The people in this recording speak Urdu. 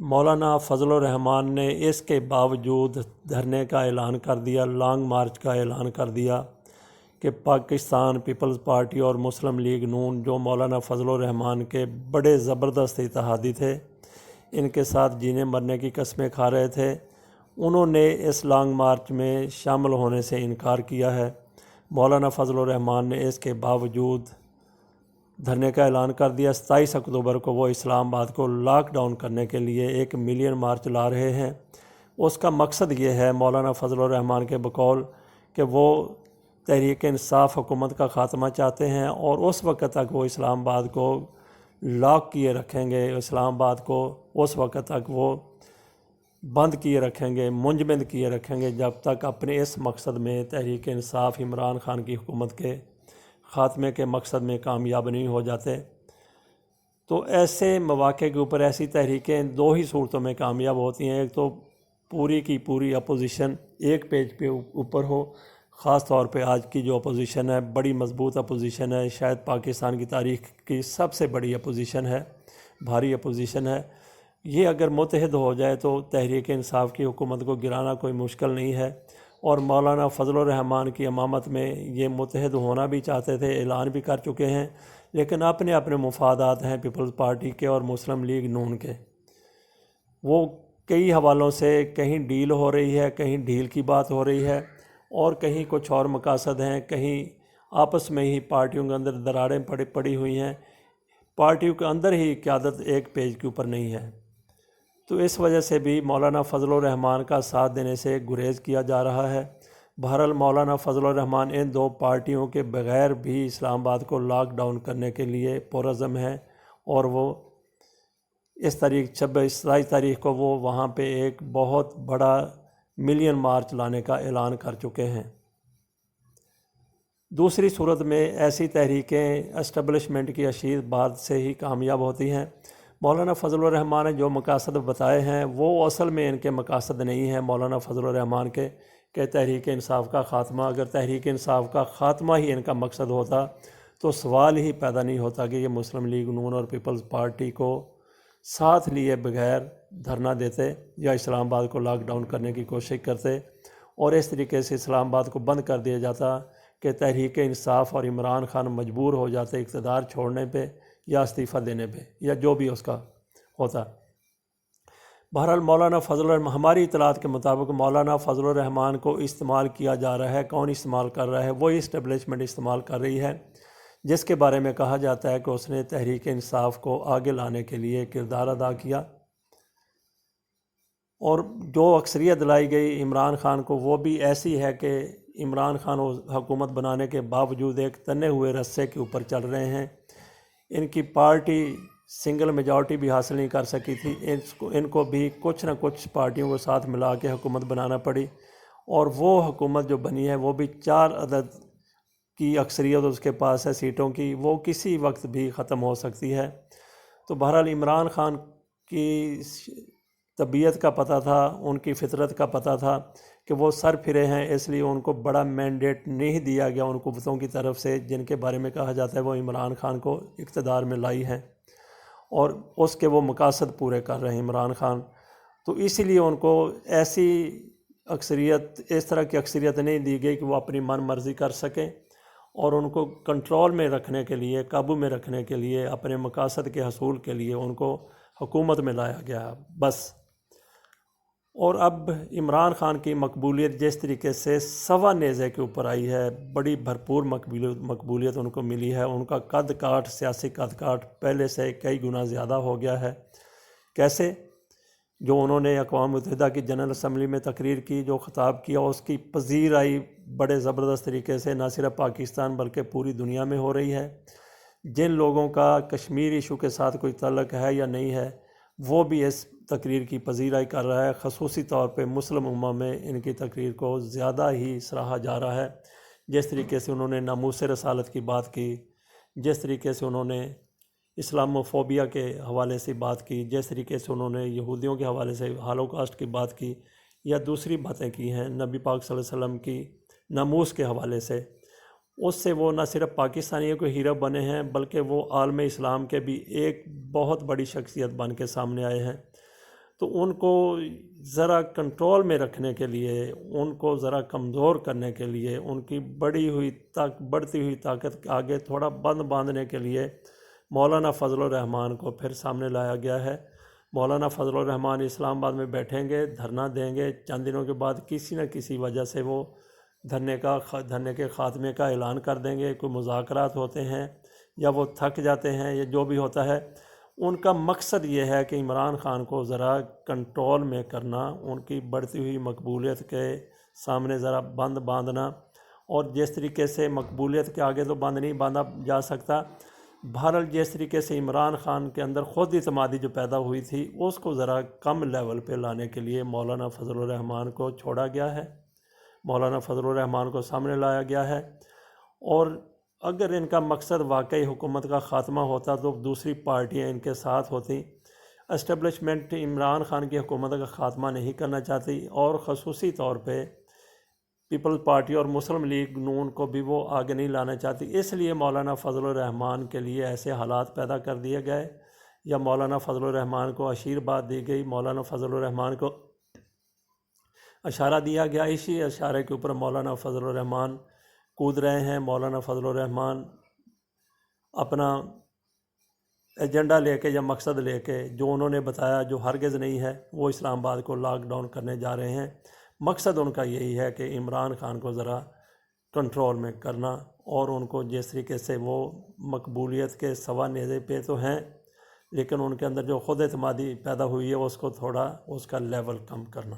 مولانا فضل الرحمان نے اس کے باوجود دھرنے کا اعلان کر دیا، لانگ مارچ کا اعلان کر دیا کہ پاکستان پیپلز پارٹی اور مسلم لیگ نون، جو مولانا فضل الرحمان کے بڑے زبردست اتحادی تھے، ان کے ساتھ جینے مرنے کی قسمیں کھا رہے تھے، انہوں نے اس لانگ مارچ میں شامل ہونے سے انکار کیا ہے۔ مولانا فضل الرحمان نے اس کے باوجود دھرنے کا اعلان کر دیا۔ 27 اکتوبر کو وہ اسلام آباد کو لاک ڈاؤن کرنے کے لیے ایک ملین مارچ لا رہے ہیں۔ اس کا مقصد یہ ہے مولانا فضل الرحمان کے بقول کہ وہ تحریک انصاف حکومت کا خاتمہ چاہتے ہیں، اور اس وقت تک وہ اسلام آباد کو لاک کیے رکھیں گے، اسلام آباد کو اس وقت تک وہ بند کیے رکھیں گے، منجمد کیے رکھیں گے، جب تک اپنے اس مقصد میں تحریک انصاف عمران خان کی حکومت کے خاتمے کے مقصد میں کامیاب نہیں ہو جاتے۔ تو ایسے مواقع کے اوپر ایسی تحریکیں دو ہی صورتوں میں کامیاب ہوتی ہیں، ایک تو پوری کی پوری اپوزیشن ایک پیج پہ اوپر ہو، خاص طور پہ آج کی جو اپوزیشن ہے بڑی مضبوط اپوزیشن ہے، شاید پاکستان کی تاریخ کی سب سے بڑی اپوزیشن ہے، بھاری اپوزیشن ہے، یہ اگر متحد ہو جائے تو تحریک انصاف کی حکومت کو گرانا کوئی مشکل نہیں ہے۔ اور مولانا فضل الرحمان کی امامت میں یہ متحد ہونا بھی چاہتے تھے، اعلان بھی کر چکے ہیں، لیکن اپنے اپنے مفادات ہیں پیپلز پارٹی کے اور مسلم لیگ نون کے۔ وہ کئی حوالوں سے کہیں ڈیل ہو رہی ہے، کہیں ڈیل کی بات ہو رہی ہے، اور کہیں کچھ اور مقاصد ہیں، کہیں آپس میں ہی پارٹیوں کے اندر دراڑیں پڑی ہوئی ہیں، پارٹیوں کے اندر ہی قیادت ایک پیج کے اوپر نہیں ہے۔ تو اس وجہ سے بھی مولانا فضل الرحمان کا ساتھ دینے سے گریز کیا جا رہا ہے۔ بہرحال مولانا فضل الرحمان ان دو پارٹیوں کے بغیر بھی اسلام آباد کو لاک ڈاؤن کرنے کے لیے پرعزم ہیں، اور وہ اس تاریخ 27 تاریخ کو وہ وہاں پہ ایک بہت بڑا ملین مارچ لانے کا اعلان کر چکے ہیں۔ دوسری صورت میں ایسی تحریکیں اسٹیبلشمنٹ کی اشید بعد سے ہی کامیاب ہوتی ہیں۔ مولانا فضل الرحمان نے جو مقاصد بتائے ہیں وہ اصل میں ان کے مقاصد نہیں ہیں مولانا فضل الرحمان کے، کہ تحریک انصاف کا خاتمہ۔ اگر تحریک انصاف کا خاتمہ ہی ان کا مقصد ہوتا تو سوال ہی پیدا نہیں ہوتا کہ یہ مسلم لیگ نون اور پیپلز پارٹی کو ساتھ لیے بغیر دھرنا دیتے یا اسلام آباد کو لاک ڈاؤن کرنے کی کوشش کرتے، اور اس طریقے سے اسلام آباد کو بند کر دیا جاتا کہ تحریک انصاف اور عمران خان مجبور ہو جاتے اقتدار چھوڑنے پہ یا استعفیٰ دینے پہ، یا جو بھی اس کا ہوتا۔ بہرحال مولانا فضل الرحمان، ہماری اطلاعات کے مطابق مولانا فضل الرحمان کو استعمال کیا جا رہا ہے۔ کون استعمال کر رہا ہے؟ وہی اسٹیبلشمنٹ استعمال کر رہی ہے، جس کے بارے میں کہا جاتا ہے کہ اس نے تحریک انصاف کو آگے لانے کے لیے کردار ادا کیا، اور جو اکثریت دلائی گئی عمران خان کو وہ بھی ایسی ہے کہ عمران خان حکومت بنانے کے باوجود ایک تنے ہوئے رسے کے اوپر چل رہے ہیں۔ ان کی پارٹی سنگل میجارٹی بھی حاصل نہیں کر سکی تھی، ان کو بھی کچھ نہ کچھ پارٹیوں کو ساتھ ملا کے حکومت بنانا پڑی، اور وہ حکومت جو بنی ہے وہ بھی 4 عدد کی اکثریت اس کے پاس ہے سیٹوں کی، وہ کسی وقت بھی ختم ہو سکتی ہے۔ تو بہرحال عمران خان کی طبیعت کا پتہ تھا، ان کی فطرت کا پتہ تھا کہ وہ سر پھرے ہیں، اس لیے ان کو بڑا مینڈیٹ نہیں دیا گیا ان قوتوں کی طرف سے جن کے بارے میں کہا جاتا ہے وہ عمران خان کو اقتدار میں لائی ہیں، اور اس کے وہ مقاصد پورے کر رہے ہیں عمران خان۔ تو اسی لیے ان کو ایسی اکثریت، اس طرح کی اکثریت نہیں دی گئی کہ وہ اپنی من مرضی کر سکیں، اور ان کو کنٹرول میں رکھنے کے لیے، قابو میں رکھنے کے لیے، اپنے مقاصد کے حصول کے لیے ان کو حکومت میں لایا گیا بس۔ اور اب عمران خان کی مقبولیت جس طریقے سے سوا نیزے کے اوپر آئی ہے، بڑی بھرپور مقبولیت ان کو ملی ہے، ان کا قد کاٹ، سیاسی قد کاٹ پہلے سے کئی گنا زیادہ ہو گیا ہے۔ کیسے؟ جو انہوں نے اقوام متحدہ کی جنرل اسمبلی میں تقریر کی، جو خطاب کیا، اس کی پذیر آئی بڑے زبردست طریقے سے، نہ صرف پاکستان بلکہ پوری دنیا میں ہو رہی ہے۔ جن لوگوں کا کشمیر ایشو کے ساتھ کوئی تعلق ہے یا نہیں ہے وہ بھی اس تقریر کی پذیرائی کر رہا ہے، خصوصی طور پہ مسلم امہ میں ان کی تقریر کو زیادہ ہی سراہا جا رہا ہے۔ جس طریقے سے انہوں نے ناموس رسالت کی بات کی، جس طریقے سے انہوں نے اسلاموفوبیا کے حوالے سے بات کی، جس طریقے سے انہوں نے یہودیوں کے حوالے سے ہالوکاسٹ کی بات کی، یا دوسری باتیں کی ہیں نبی پاک صلی اللہ علیہ وسلم کی ناموس کے حوالے سے، اس سے وہ نہ صرف پاکستانیوں کے ہیرو بنے ہیں بلکہ وہ عالم اسلام کے بھی ایک بہت بڑی شخصیت بن کے سامنے آئے ہیں۔ تو ان کو ذرا کنٹرول میں رکھنے کے لیے، ان کو ذرا کمزور کرنے کے لیے، ان کی بڑھتی ہوئی طاقت کے آگے تھوڑا بند باندھنے کے لیے مولانا فضل الرحمان کو پھر سامنے لایا گیا ہے۔ مولانا فضل الرحمان اسلام آباد میں بیٹھیں گے، دھرنا دیں گے، چند دنوں کے بعد کسی نہ کسی وجہ سے وہ دھرنے کے خاتمے کا اعلان کر دیں گے۔ کوئی مذاکرات ہوتے ہیں یا وہ تھک جاتے ہیں یا جو بھی ہوتا ہے، ان کا مقصد یہ ہے کہ عمران خان کو ذرا کنٹرول میں کرنا، ان کی بڑھتی ہوئی مقبولیت کے سامنے ذرا بند باندھنا، اور جس طریقے سے مقبولیت کے آگے تو بند نہیں باندھا جا سکتا، بہرحال جس طریقے سے عمران خان کے اندر خود اعتمادی جو پیدا ہوئی تھی اس کو ذرا کم لیول پہ لانے کے لیے مولانا فضل الرحمان کو چھوڑا گیا ہے، مولانا فضل الرحمان کو سامنے لایا گیا ہے۔ اور اگر ان کا مقصد واقعی حکومت کا خاتمہ ہوتا تو دوسری پارٹیاں ان کے ساتھ ہوتی۔ اسٹیبلشمنٹ عمران خان کی حکومت کا خاتمہ نہیں کرنا چاہتی، اور خصوصی طور پہ پیپلز پارٹی اور مسلم لیگ نون کو بھی وہ آگے نہیں لانا چاہتی، اس لیے مولانا فضل الرحمان کے لیے ایسے حالات پیدا کر دیے گئے، یا مولانا فضل الرحمان کو آشیرواد دی گئی، مولانا فضل الرحمان کو اشارہ دیا گیا، اسی اشارے کے اوپر مولانا فضل الرحمان کود رہے ہیں۔ مولانا فضل الرحمان اپنا ایجنڈا لے کے یا مقصد لے کے، جو انہوں نے بتایا جو ہرگز نہیں ہے، وہ اسلام آباد کو لاک ڈاؤن کرنے جا رہے ہیں۔ مقصد ان کا یہی ہے کہ عمران خان کو ذرا کنٹرول میں کرنا، اور ان کو جس طریقے سے وہ مقبولیت کے سوا نیزے پہ تو ہیں، لیکن ان کے اندر جو خود اعتمادی پیدا ہوئی ہے اس کو تھوڑا اس کا لیول کم کرنا۔